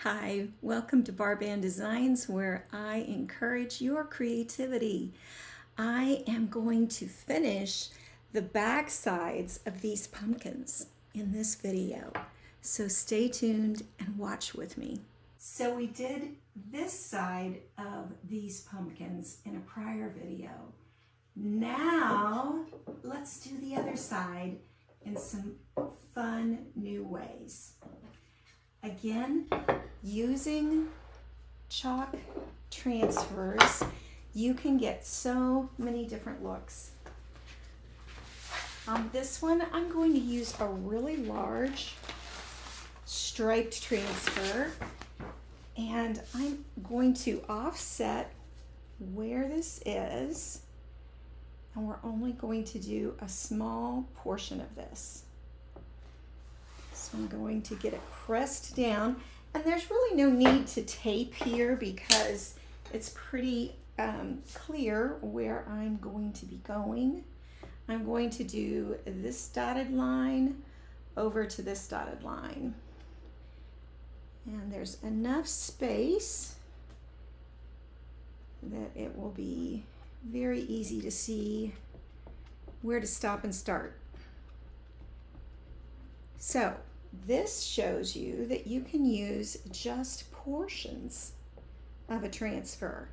Hi, welcome to Barban Designs, where I encourage your creativity. I am going to finish the back sides of these pumpkins in this video, so stay tuned and watch with me. So we did this side of these pumpkins in a prior video. Now let's do the other side in some fun new ways. Again, using chalk transfers, you can get so many different looks. On this one, I'm going to use a really large striped transfer, and I'm going to offset where this is, and we're only going to do a small portion of this. So I'm going to get it pressed down, and there's really no need to tape here because it's pretty clear where I'm going to be going. I'm going to do this dotted line over to this dotted line. And there's enough space that it will be very easy to see where to stop and start. So this shows you that you can use just portions of a transfer.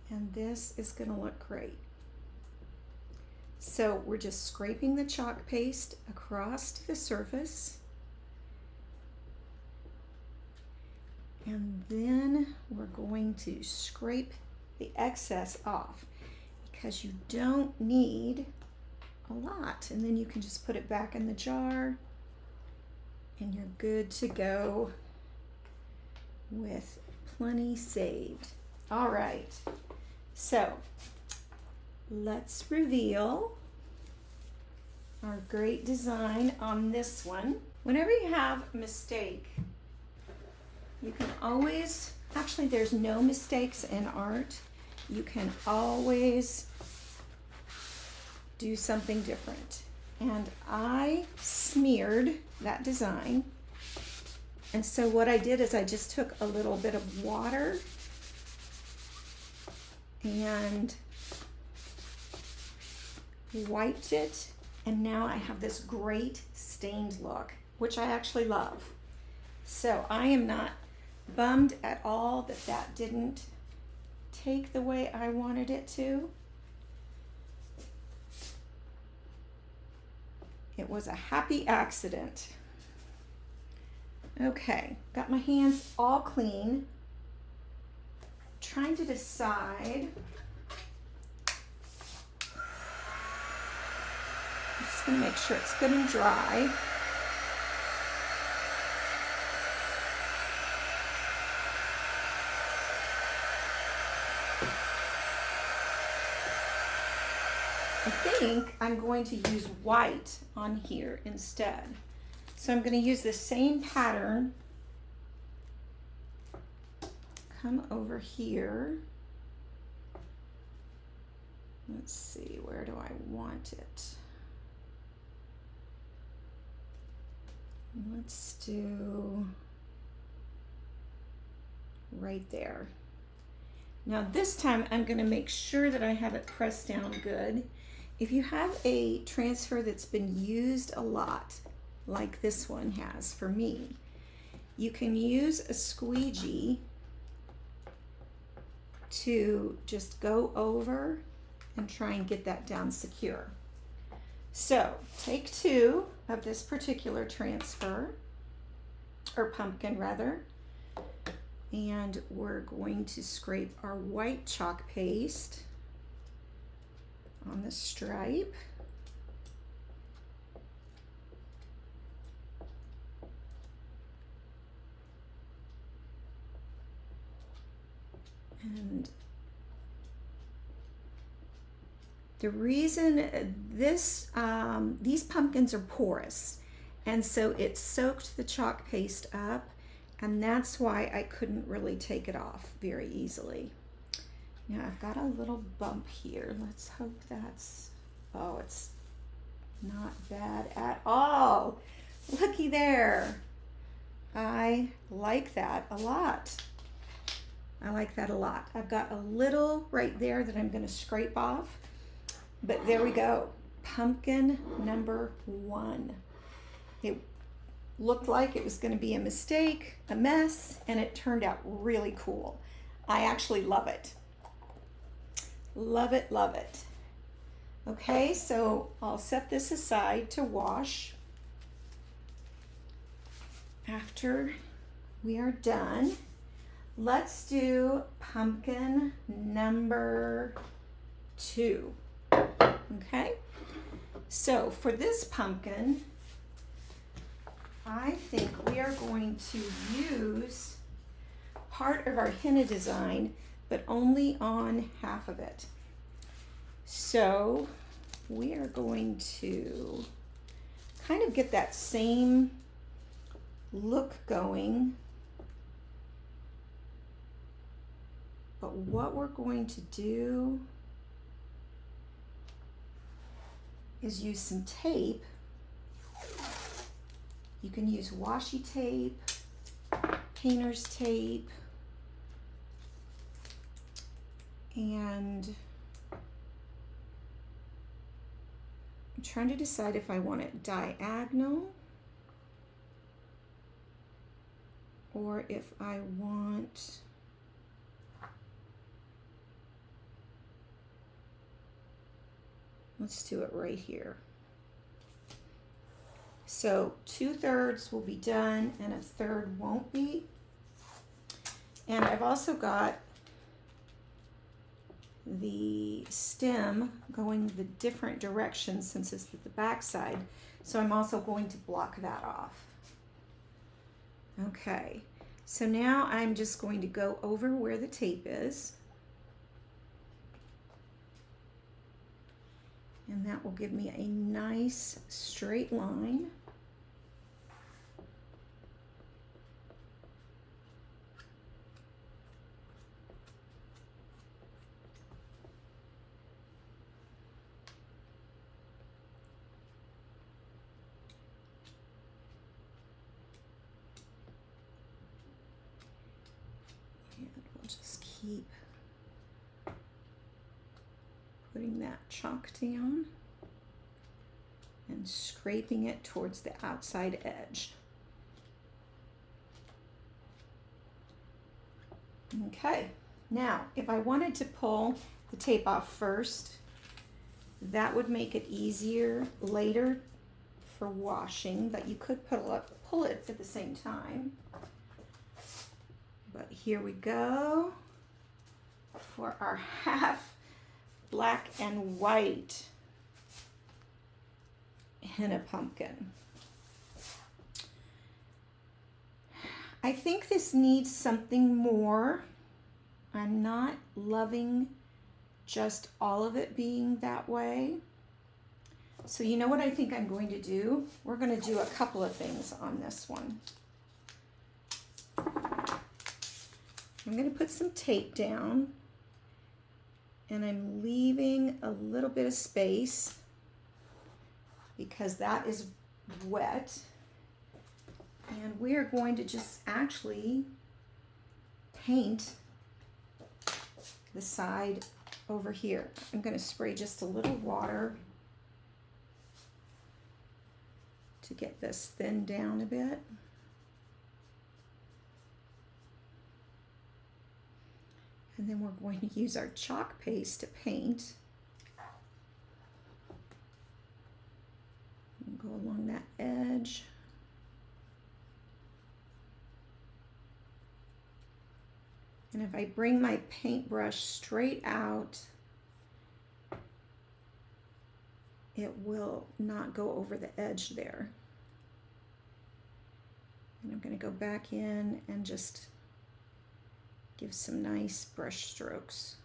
And this is going to look great. So we're just scraping the chalk paste across the surface. And then we're going to scrape the excess off because you don't need a lot, and then you can just put it back in the jar and you're good to go with plenty saved. All right, so let's reveal our great design on this one. Whenever you have a mistake, you can always, actually there's no mistakes in art. You can always do something different. And I smeared that design. And so what I did is I just took a little bit of water and wiped it. And now I have this great stained look, which I actually love. So I am not bummed at all that that didn't take the way I wanted it to. It was a happy accident. Okay, got my hands all clean. Trying to decide. I'm just going to make sure it's good and dry. I think I'm going to use white on here instead. So I'm going to use the same pattern. Come over here. Let's see, where do I want it? Let's do right there. Now this time I'm going to make sure that I have it pressed down good. If you have a transfer that's been used a lot, like this one has for me, you can use a squeegee to just go over and try and get that down secure. So take two of this particular transfer, or pumpkin rather, and we're going to scrape our white chalk paste on the stripe. And the reason these pumpkins are porous, and so it soaked the chalk paste up, and that's why I couldn't really take it off very easily. Now I've got a little bump here. Let's hope that's, oh, it's not bad at all. Looky there. I like that a lot. I like that a lot. I've got a little right there that I'm going to scrape off, but there we go. Pumpkin number 1. It looked like it was going to be a mistake, a mess, and it turned out really cool. I actually love it. Love it, love it. Okay, so I'll set this aside to wash. After we are done, let's do pumpkin number 2. Okay, so for this pumpkin, I think we are going to use part of our henna design, but only on half of it. So we are going to kind of get that same look going, but what we're going to do is use some tape. You can use washi tape, painter's tape, and I'm trying to decide if I want it diagonal or if I want let's do it right here. So 2/3 will be done and 1/3 won't be. And I've also got the stem going the different directions since it's the back side. So I'm also going to block that off. Okay, so now I'm just going to go over where the tape is. And that will give me a nice straight line. And we'll just keep putting that chalk down and scraping it towards the outside edge. Okay, now if I wanted to pull the tape off first, that would make it easier later for washing, but you could pull it at the same time. But here we go for our half black and white henna pumpkin. I think this needs something more. I'm not loving just all of it being that way. So you know what I think I'm going to do? We're going to do a couple of things on this one. I'm going to put some tape down, and I'm leaving a little bit of space because that is wet. And we are going to just actually paint the side over here. I'm going to spray just a little water to get this thinned down a bit. And then we're going to use our chalk paste to paint. And go along that edge. And if I bring my paintbrush straight out, it will not go over the edge there. And I'm going to go back in and just give some nice brush strokes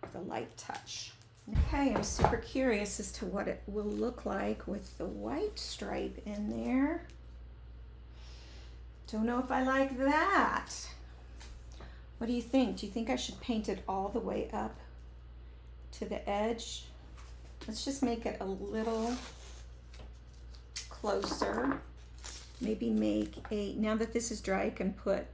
with a light touch. Okay, I'm super curious as to what it will look like with the white stripe in there. Don't know if I like that. What do you think? Do you think I should paint it all the way up to the edge? Let's just make it a little closer. Maybe make now that this is dry, I can put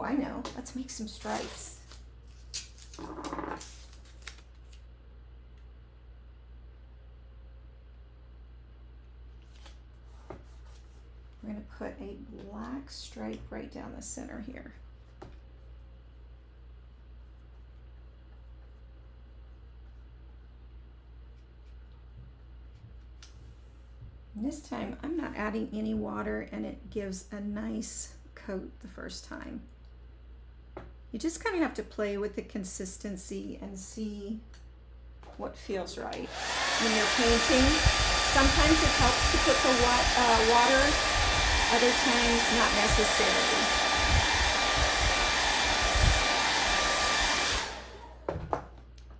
I know, let's make some stripes. We're going to put a black stripe right down the center here. And this time I'm not adding any water, and it gives a nice coat the first time. You just kind of have to play with the consistency and see what feels right when you're painting. Sometimes it helps to put the water, other times not necessarily.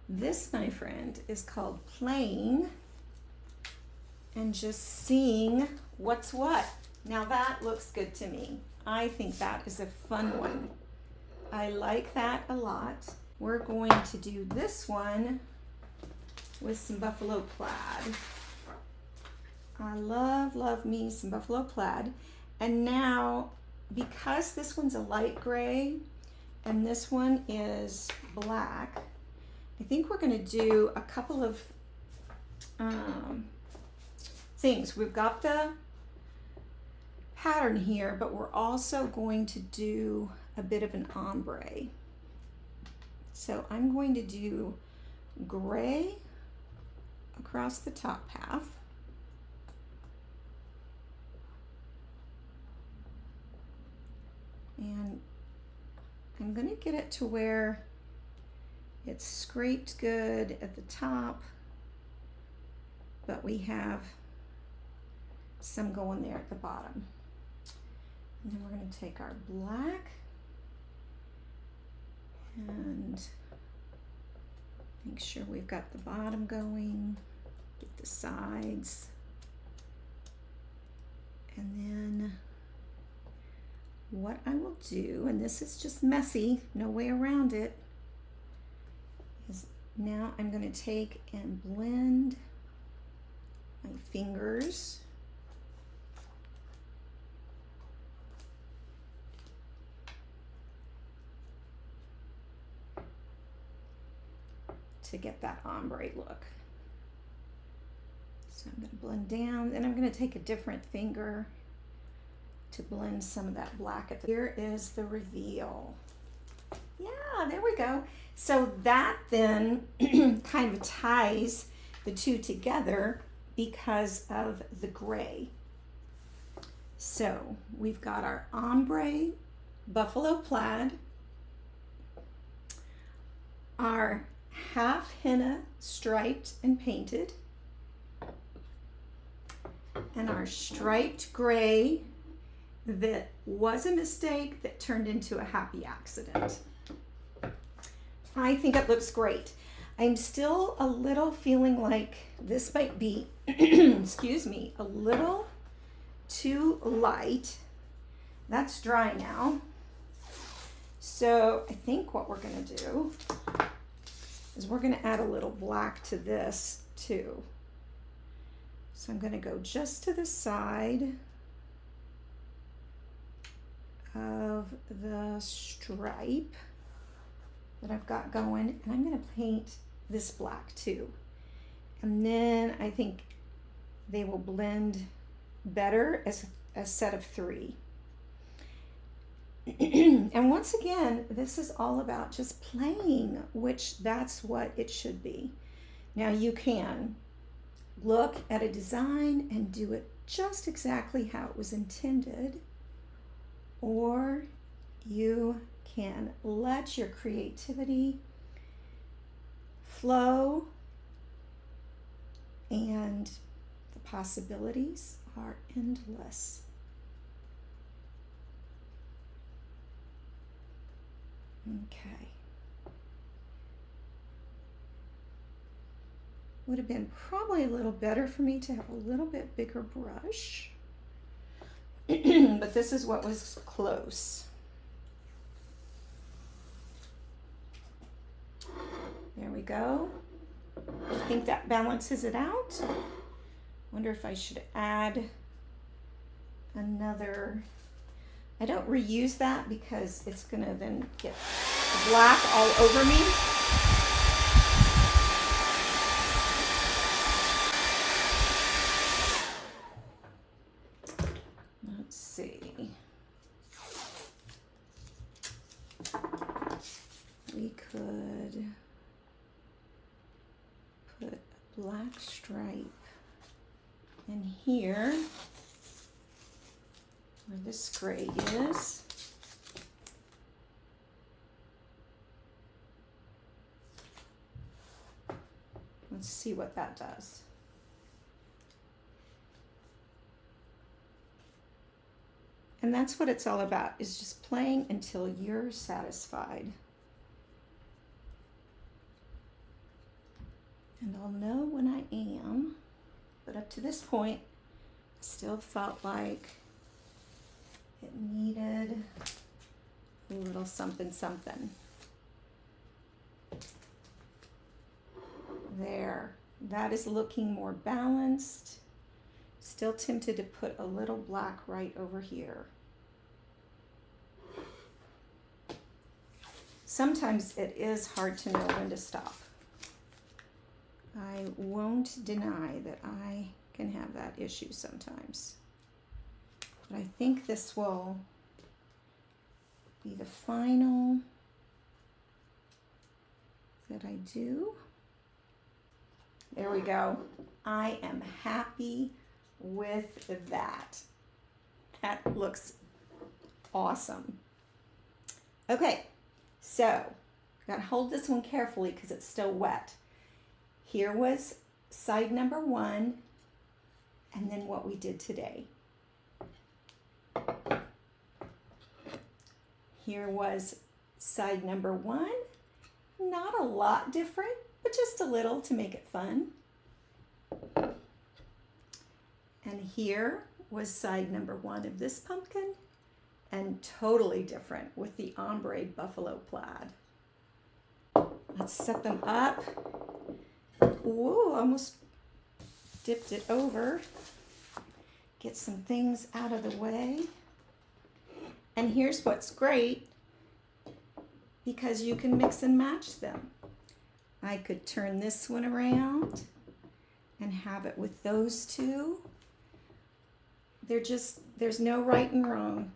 This, my friend, is called playing and just seeing what's what. Now that looks good to me. I think that is a fun one. I like that a lot. We're going to do this one with some buffalo plaid. I love me some buffalo plaid. And now, because this one's a light gray and this one is black, I think we're going to do a couple of things. We've got the pattern here, but we're also going to do a bit of an ombre. So I'm going to do gray across the top half. And I'm going to get it to where it's scraped good at the top, but we have some going there at the bottom. And then we're going to take our black and make sure we've got the bottom going, get the sides, and then what I will do, and this is just messy, no way around it, is now I'm going to take and blend my fingers to get that ombre look. So I'm going to blend down, and I'm going to take a different finger to blend some of that black at the. Here is the reveal. Yeah, there we go. So that then kind of ties the two together because of the gray. So we've got our ombre buffalo plaid, our half henna striped and painted, and our striped gray that was a mistake that turned into a happy accident. I think it looks great. I'm still a little feeling like this might be, excuse me, a little too light. That's dry now. So I think what we're going to do is we're going to add a little black to this too. So I'm going to go just to the side of the stripe that I've got going, and I'm going to paint this black too. And then I think they will blend better as a set of three. And once again, this is all about just playing, which that's what it should be. Now you can look at a design and do it just exactly how it was intended, or you can let your creativity flow, and the possibilities are endless. Okay. Would have been probably a little better for me to have a little bit bigger brush, but this is what was close. go. I think that balances it out. Wonder if I should add another. I don't reuse that because it's gonna then get black all over me. Let's see. We could put a black stripe in here where this gray is. Let's see what that does. And that's what it's all about, is just playing until you're satisfied. And I'll know when I am, but up to this point, I still felt like it needed a little something something. There, that is looking more balanced. Still tempted to put a little black right over here. Sometimes it is hard to know when to stop. I won't deny that I can have that issue sometimes. But I think this will be the final that I do. There we go. I am happy with that. That looks awesome. Okay, so gotta hold this one carefully because it's still wet. Here was side number 1, and then what we did today. Here was side number 1. Not a lot different, but just a little to make it fun. And here was side number 1 of this pumpkin, and totally different with the ombre buffalo plaid. Let's set them up. Whoa, almost dipped it over. Get some things out of the way. And here's what's great, because you can mix and match them. I could turn this one around and have it with those two. There's no right and wrong.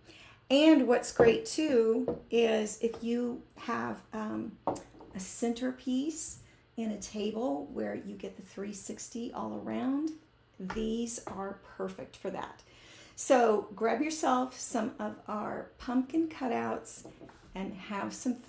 And what's great too is if you have a centerpiece in a table where you get the 360 all around, these are perfect for that. So grab yourself some of our pumpkin cutouts and have some fun.